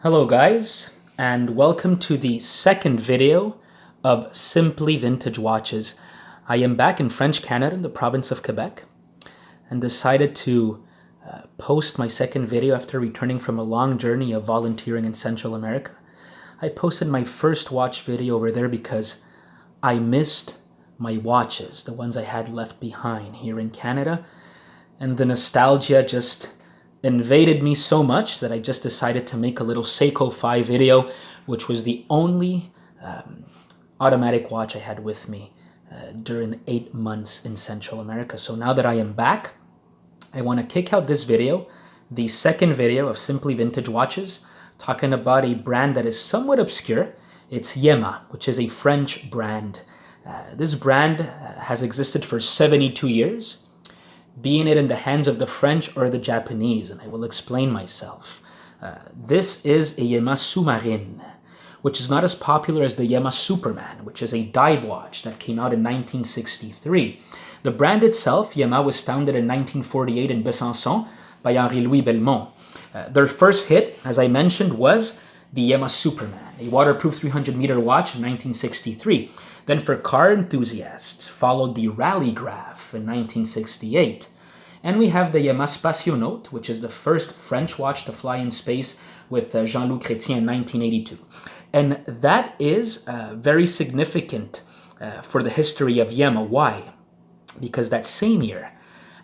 Hello guys, and welcome to the second video of Simply Vintage Watches. I am back in French Canada in the province of Quebec and decided to post my second video after returning from a long journey of volunteering in Central America. I posted my first watch video over there because I missed my watches, the ones I had left behind here in Canada, and the nostalgia just invaded me so much that I just decided to make a little Seiko 5 video, which was the only automatic watch I had with me during 8 months in Central America. So now that I am back, I want to kick out this video, the second video of Simply Vintage Watches, talking about a brand that is somewhat obscure. It's Yema, which is a French brand. This brand has existed for 72 years. Being it in the hands of the French or the Japanese, and I will explain myself. This is a Yema Sous-Marine, which is not as popular as the Yema Superman, which is a dive watch that came out in 1963. The brand itself, Yema, was founded in 1948 in Besançon by Henri-Louis Belmont. Their first hit, as I mentioned, was the Yema Superman, a waterproof 300-meter watch in 1963. Then for car enthusiasts, followed the Rallygraph in 1968. And we have the Yema Spationaute, which is the first French watch to fly in space with Jean-Luc Chrétien in 1982. And that is very significant for the history of Yema. Why? Because that same year,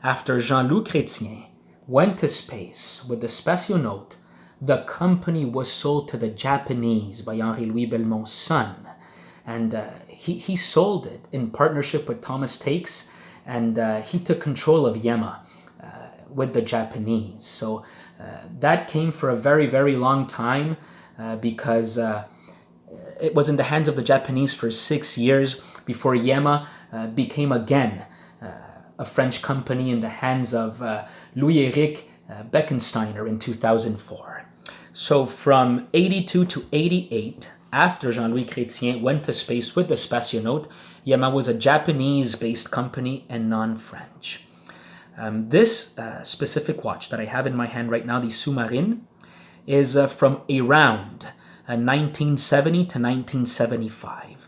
after Jean-Luc Chrétien went to space with the Spationaute, the company was sold to the Japanese by Henri-Louis Belmont's son. And he sold it in partnership with Thomas Takes, and he took control of Yema with the Japanese. So that came for a very, very long time because it was in the hands of the Japanese for 6 years before Yema became again a French company in the hands of Louis-Éric Beckensteiner in 2004. So from 82 to 88, after Jean-Louis Chrétien went to space with the Spationaute, Yema was a Japanese-based company and non-French. This specific watch that I have in my hand right now, the Sous-Marine, is from around 1970 to 1975.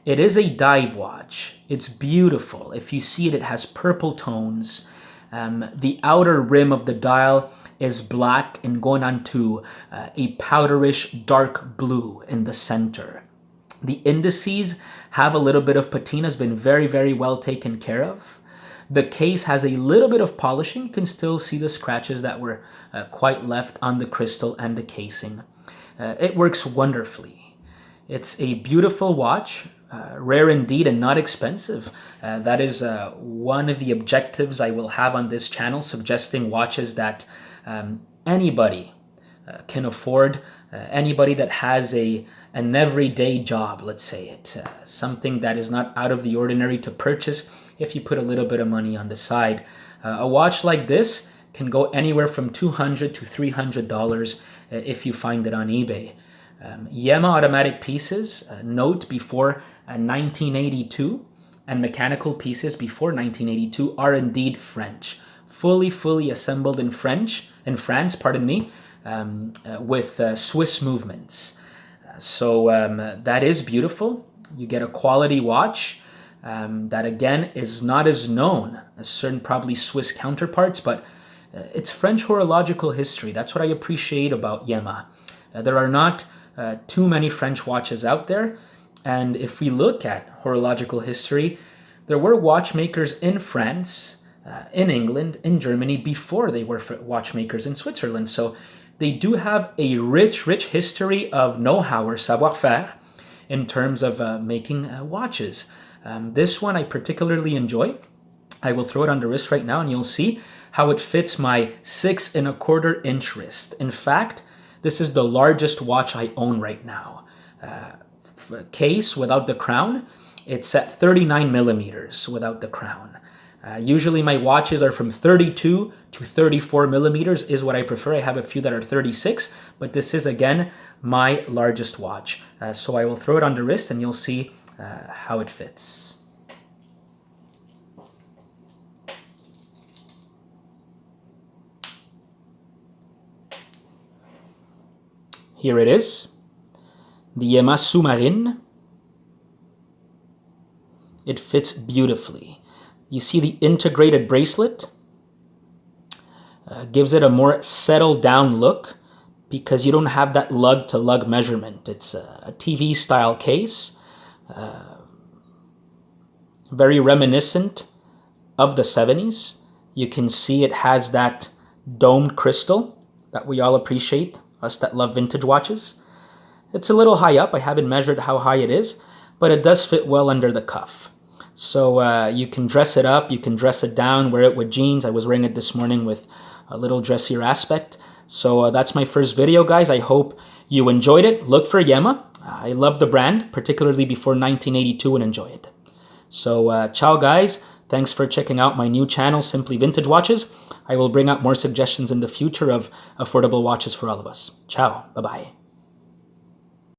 It is a dive watch. It's beautiful. If you see it, it has purple tones. The outer rim of the dial is black and going on to a powderish dark blue in the center. The indices have a little bit of patina, has been very, very well taken care of. The case has a little bit of polishing. You can still see the scratches that were quite left on the crystal and the casing. It works wonderfully. It's a beautiful watch. Rare indeed and not expensive. That is one of the objectives I will have on this channel, suggesting watches that anybody can afford, anybody that has an everyday job, let's say it, something that is not out of the ordinary to purchase if you put a little bit of money on the side. A watch like this can go anywhere from $200 to $300 if you find it on eBay. Yema automatic pieces, note before 1982, and mechanical pieces before 1982 are indeed French, fully assembled in France, with Swiss movements. So that is beautiful. You get a quality watch that again is not as known as certain probably Swiss counterparts, but it's French horological history. That's what I appreciate about Yema. There are not too many French watches out there. And if we look at horological history, there were watchmakers in France, in England, in Germany, before they were watchmakers in Switzerland. So they do have a rich history of know-how or savoir-faire in terms of making watches. This one I particularly enjoy. I will throw it on the wrist right now and you'll see how it fits my 6 1/4 inch wrist. In fact, this is the largest watch I own right now. Case without the crown, it's at 39 millimeters without the crown. Usually my watches are from 32 to 34 millimeters is what I prefer. I have a few that are 36, but this is again my largest watch. So I will throw it on the wrist and you'll see how it fits. Here it is, the Yema Sous-Marine. It fits beautifully. You see the integrated bracelet gives it a more settled down look because you don't have that lug to lug measurement. It's a TV style case, very reminiscent of the 70s. You can see it has that domed crystal that we all appreciate, us that love vintage watches. It's a little high up. I haven't measured how high it is, but it does fit well under the cuff. So you can dress it up, you can dress it down, wear it with jeans. I was wearing it this morning with a little dressier aspect. So that's my first video, guys. I hope you enjoyed it. Look for Yema. I love the brand, particularly before 1982, and enjoy it. So ciao, guys. Thanks for checking out my new channel, Simply Vintage Watches. I will bring out more suggestions in the future of affordable watches for all of us. Ciao. Bye-bye.